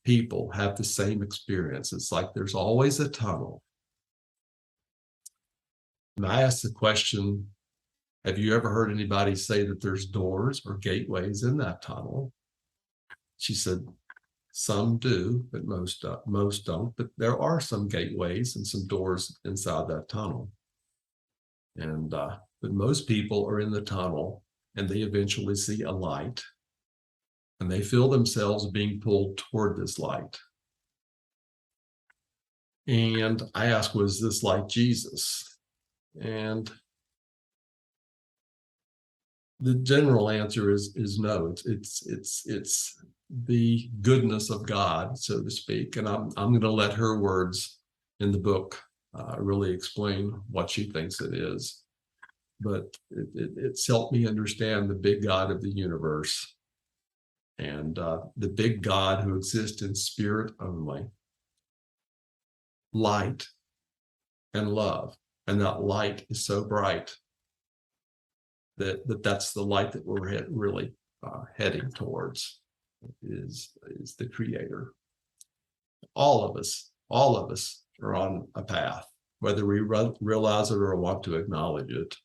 [SPEAKER 3] people have the same experience. It's like there's always a tunnel. And I asked the question, have you ever heard anybody say that there's doors or gateways in that tunnel? She said, some do, but most don't. But there are some gateways and some doors inside that tunnel. And but most people are in the tunnel and they eventually see a light and they feel themselves being pulled toward this light. And I asked, was this like Jesus? And the general answer is no. It's the goodness of God, so to speak. And I'm going to let her words in the book really explain what she thinks it is. But it's helped me understand the big God of the universe and the big God who exists in spirit only, light and love. And that light is so bright that's the light that we're really heading towards is the Creator. All of us are on a path, whether we realize it or want to acknowledge it.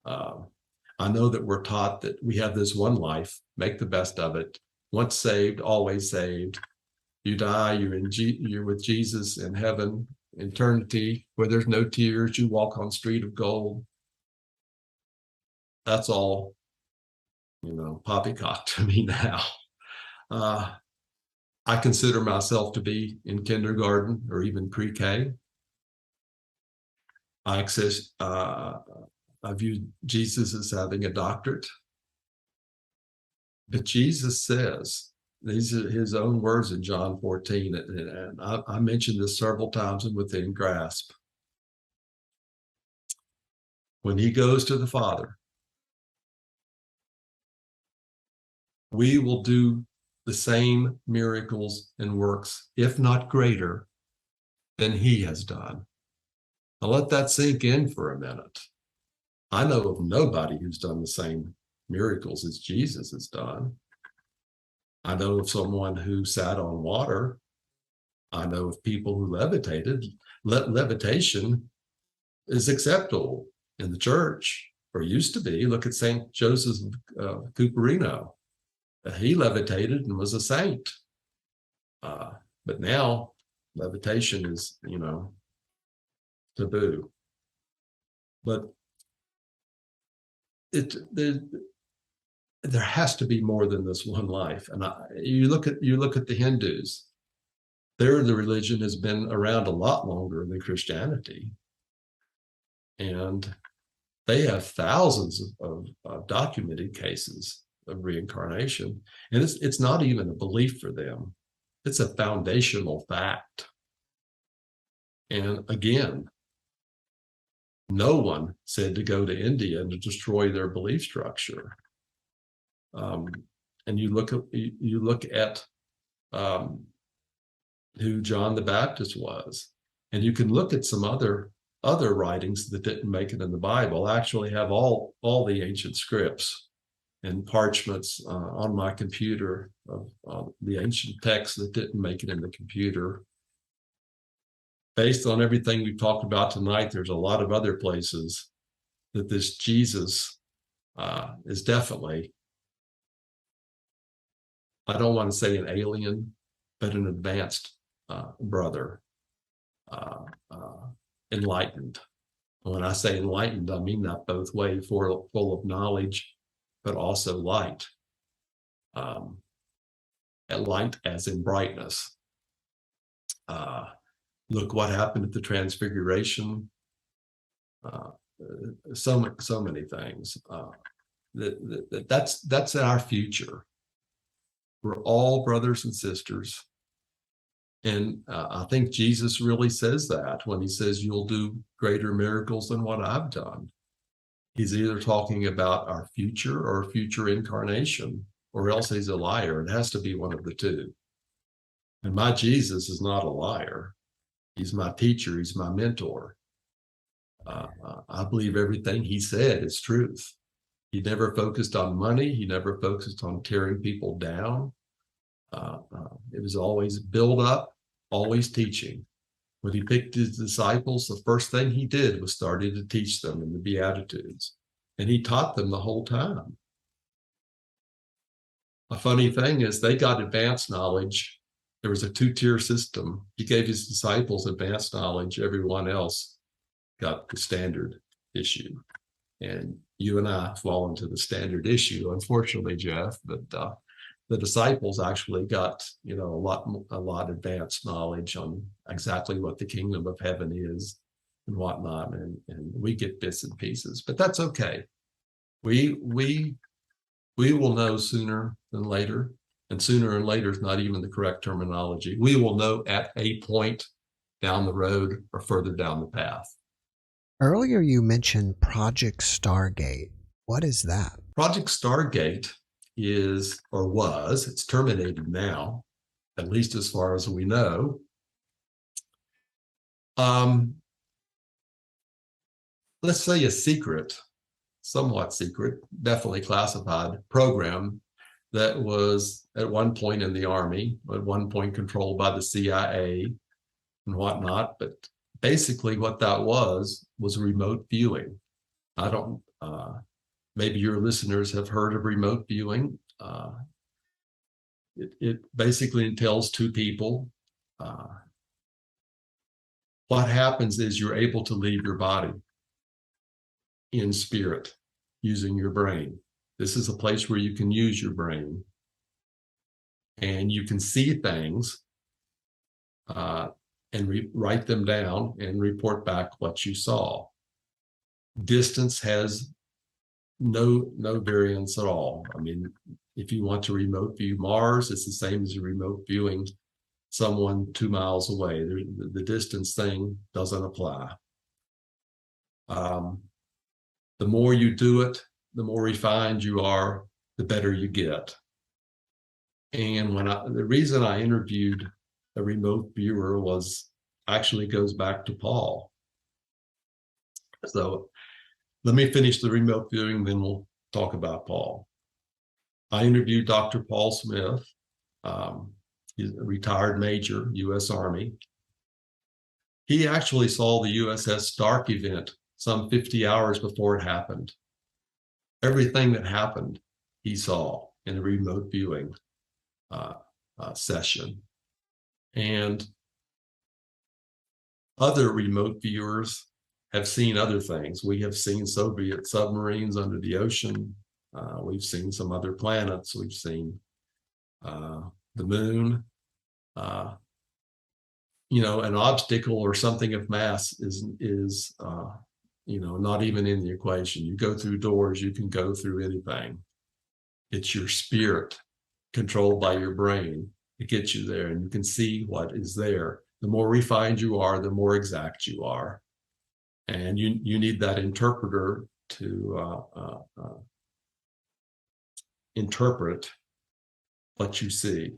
[SPEAKER 3] I know that we're taught that we have this one life, make the best of it. Once saved, always saved. You die, you're with Jesus in heaven, eternity, where there's no tears, you walk on street of gold. That's all, poppycock to me now. I consider myself to be in kindergarten or even pre-K. I view Jesus as having a doctorate. But Jesus says, these are his own words in John 14, and I mentioned this several times and within grasp. When he goes to the Father, we will do the same miracles and works, if not greater, than he has done. Now let that sink in for a minute. I know of nobody who's done the same miracles as Jesus has done. I know of someone who sat on water. I know of people who levitated. Levitation is acceptable in the church, or used to be. Look at St. Joseph Cuperino. He levitated and was a saint. But now levitation is, taboo. But there has to be more than this one life. And you look at the Hindus. The religion has been around a lot longer than Christianity, and they have thousands of documented cases of reincarnation, and it's not even a belief for them; it's a foundational fact. And again, no one said to go to India and to destroy their belief structure. And you look at who John the Baptist was, and you can look at some other writings that didn't make it in the Bible. I actually have all the ancient scripts and parchments on my computer of the ancient texts that didn't make it in the computer. Based on everything we've talked about tonight, there's a lot of other places that this Jesus is definitely, I don't want to say an alien, but an advanced brother, enlightened. When I say enlightened, I mean that both ways, full of knowledge, but also light. Light as in brightness. Look what happened at the Transfiguration. So many things. That's our future. We're all brothers and sisters. And I think Jesus really says that when he says, you'll do greater miracles than what I've done. He's either talking about our future or future incarnation, or else he's a liar. It has to be one of the two. And my Jesus is not a liar. He's my teacher. He's my mentor. I believe everything he said is truth. He never focused on money. He never focused on tearing people down. It was always build up, always teaching. When he picked his disciples, the first thing he did was started to teach them in the Beatitudes. And he taught them the whole time. A funny thing is they got advanced knowledge. There was a two-tier system. He gave his disciples advanced knowledge. Everyone else got the standard issue. And you and I fall into the standard issue, unfortunately, Jeff, but the disciples actually got, a lot advanced knowledge on exactly what the kingdom of heaven is and whatnot. And we get bits and pieces, but that's okay. We will know sooner than later, and sooner and later is not even the correct terminology. We will know at a point down the road or further down the path.
[SPEAKER 2] Earlier you mentioned Project Stargate. What is that?
[SPEAKER 3] Project Stargate is, or was, it's terminated now, at least as far as we know. Let's say a secret, somewhat secret, definitely classified program that was at one point in the Army, at one point controlled by the CIA and whatnot. But basically what that was remote viewing. I don't, maybe your listeners have heard of remote viewing. It basically entails two people. What happens is you're able to leave your body in spirit using your brain. This is a place where you can use your brain. and you can see things and write them down and report back what you saw. Distance has no variance at all. I mean, if you want to remote view Mars, it's the same as remote viewing someone 2 miles away. The distance thing doesn't apply. The more you do it, the more refined you are, the better you get. And the reason I interviewed a remote viewer actually goes back to Paul. So let me finish the remote viewing, then we'll talk about Paul. I interviewed Dr. Paul Smith. He's a retired major, U.S. Army. He actually saw the USS Stark event some 50 hours before it happened. Everything that happened, he saw in a remote viewing session. And other remote viewers have seen other things. We have seen Soviet submarines under the ocean. We've seen some other planets. We've seen the moon. An obstacle or something of mass is not even in the equation. You go through doors, you can go through anything. It's your spirit controlled by your brain. It gets you there, and you can see what is there. The more refined you are, the more exact you are. And you need that interpreter to interpret what you see.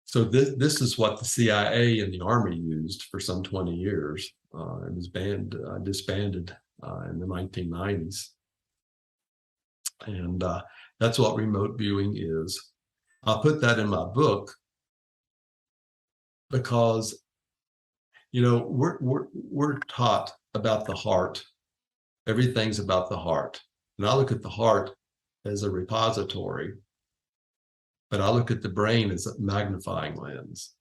[SPEAKER 3] So this is what the CIA and the Army used for some 20 years. It was disbanded in the 1990s. And that's what remote viewing is. I'll put that in my book because, we're taught about the heart. Everything's about the heart. And I look at the heart as a repository, but I look at the brain as a magnifying lens.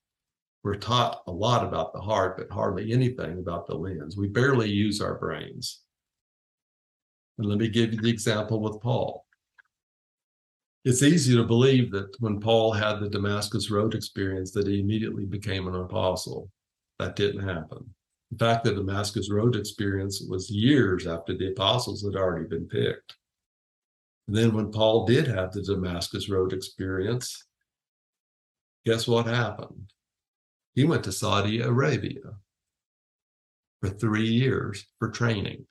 [SPEAKER 3] We're taught a lot about the heart, but hardly anything about the lens. We barely use our brains. And let me give you the example with Paul. It's easy to believe that when Paul had the Damascus Road experience that he immediately became an apostle. That didn't happen. In fact, the Damascus Road experience was years after the apostles had already been picked. And then when Paul did have the Damascus Road experience, guess what happened? He went to Saudi Arabia for 3 years for training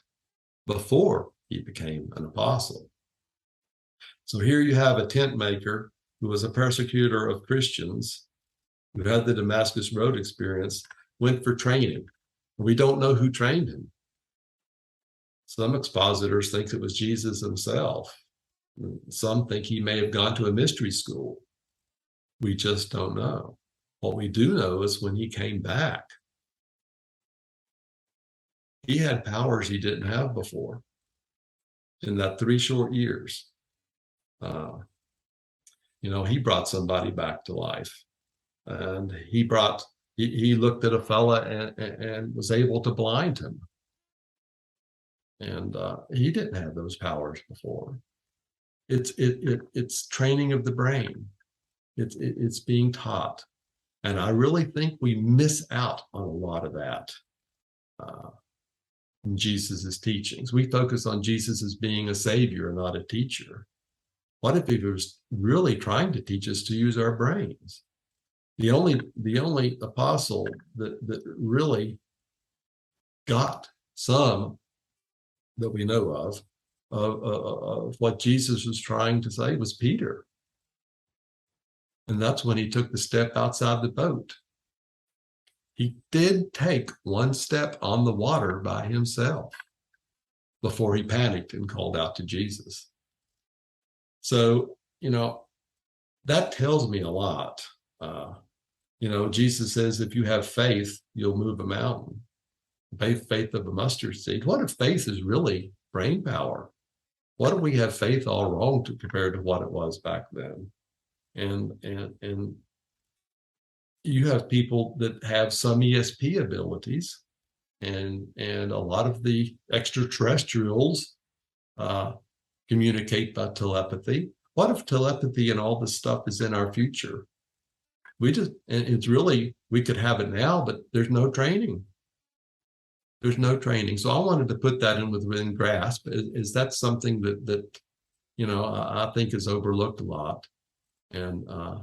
[SPEAKER 3] before he became an apostle. So here you have a tent maker who was a persecutor of Christians, who had the Damascus Road experience, went for training. We don't know who trained him. Some expositors think it was Jesus himself. Some think he may have gone to a mystery school. We just don't know. What we do know is when he came back, he had powers he didn't have before in that 3 short years. He brought somebody back to life, and he looked at a fella and was able to blind him. And he didn't have those powers before. It's training of the brain. It's being taught. And I really think we miss out on a lot of that in Jesus's teachings. We focus on Jesus as being a savior, not a teacher. What if he was really trying to teach us to use our brains? The only apostle that really got some that we know of what Jesus was trying to say was Peter. And that's when he took the step outside the boat. He did take one step on the water by himself before he panicked and called out to Jesus. So, that tells me a lot. Jesus says, if you have faith, you'll move a mountain. Faith of a mustard seed. What if faith is really brain power? What if we have faith all wrong compared to what it was back then? And you have people that have some ESP abilities, and a lot of the extraterrestrials communicate by telepathy, what if telepathy and all this stuff is in our future? And it's really, we could have it now, but there's no training. There's no training. So I wanted to put that in within grasp. Is that something that I think is overlooked a lot. And I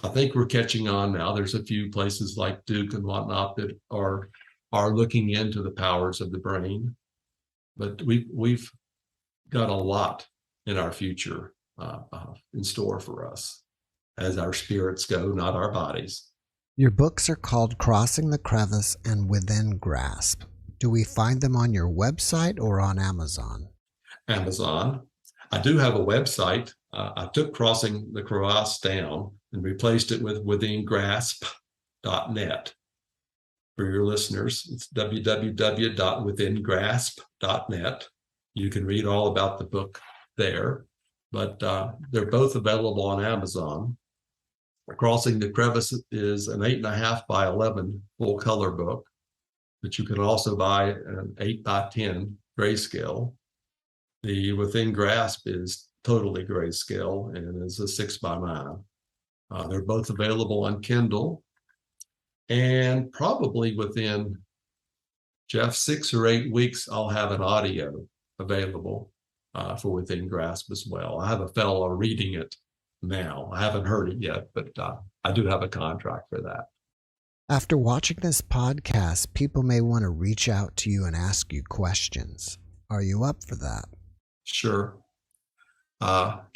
[SPEAKER 3] think we're catching on now. There's a few places like Duke and whatnot that are looking into the powers of the brain, but we've got a lot in our future in store for us as our spirits go, not our bodies.
[SPEAKER 2] Your books are called Crossing the Crevice and Within Grasp. Do we find them on your website or on Amazon?
[SPEAKER 3] Amazon. I do have a website. I took Crossing the Crevice down and replaced it with withingrasp.net. For your listeners, it's www.withingrasp.net. You can read all about the book there, but they're both available on Amazon. Crossing the Crevice is an 8.5 by 11 full color book, but you can also buy an 8 by 10 grayscale. The Within Grasp is totally grayscale and is a 6 by 9. They're both available on Kindle, and probably within, Jeff, 6 or 8 weeks, I'll have an audio available for Within Grasp as well. I have a fellow reading it now. I haven't heard it yet, but I do have a contract for that.
[SPEAKER 2] After watching this podcast, people may want to reach out to you and ask you questions. Are you up for that?
[SPEAKER 3] Sure. I'll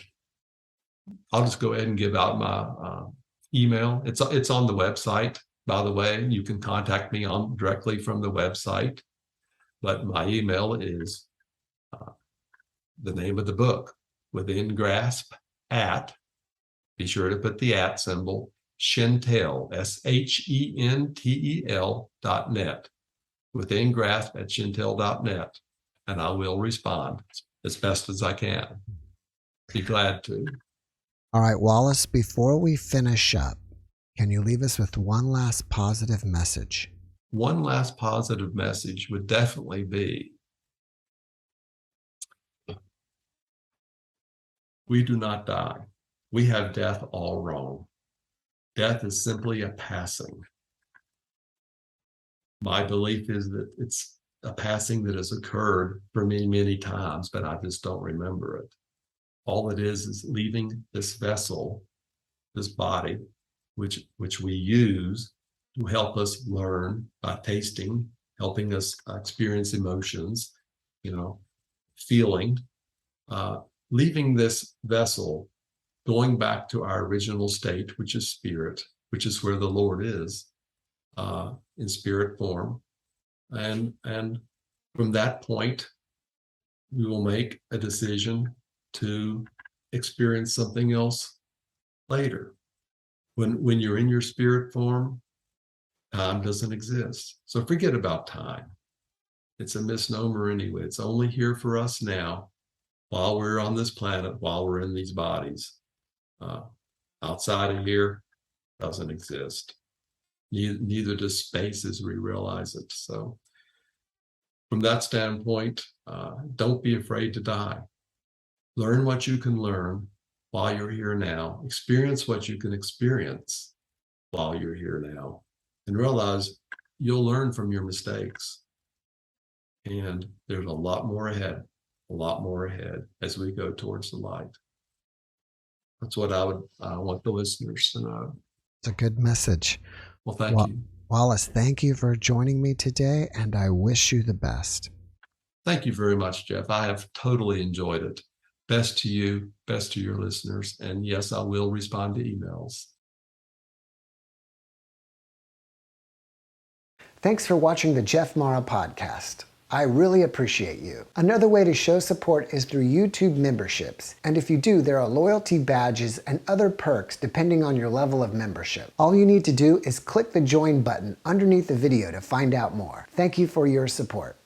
[SPEAKER 3] just go ahead and give out my email. It's on the website, by the way. You can contact me directly from the website, but my email is the name of the book, Within Grasp @ be sure to put the @ symbol, Shentel, SHENTEL.net, Within Grasp @ Shentel.net, and I will respond as best as I can. Be glad to.
[SPEAKER 2] All right, Wallace, before we finish up, can you leave us with one last positive message?
[SPEAKER 3] One last positive message would definitely be, we do not die. We have death all wrong. Death is simply a passing. My belief is that it's a passing that has occurred for me many times, but I just don't remember it. All it is leaving this vessel, this body, which we use to help us learn by tasting, helping us experience emotions, feeling, leaving this vessel, going back to our original state, which is spirit, which is where the Lord is, in spirit form. And from that point, we will make a decision to experience something else later. When you're in your spirit form, time doesn't exist. So forget about time. It's a misnomer anyway. It's only here for us now, while we're on this planet, while we're in these bodies. Outside of here doesn't exist. Neither does space as we realize it. So from that standpoint, don't be afraid to die. Learn what you can learn while you're here now. Experience what you can experience while you're here now. And realize you'll learn from your mistakes. And there's a lot more ahead as we go towards the light. That's what I want the listeners to know.
[SPEAKER 2] It's a good message.
[SPEAKER 3] Well, thank you.
[SPEAKER 2] Wallace, thank you for joining me today, and I wish you the best.
[SPEAKER 3] Thank you very much, Jeff. I have totally enjoyed it. Best to you, best to your listeners. And yes, I will respond to emails.
[SPEAKER 2] Thanks for watching the JeffMara podcast. I really appreciate you. Another way to show support is through YouTube memberships. And if you do, there are loyalty badges and other perks depending on your level of membership. All you need to do is click the join button underneath the video to find out more. Thank you for your support.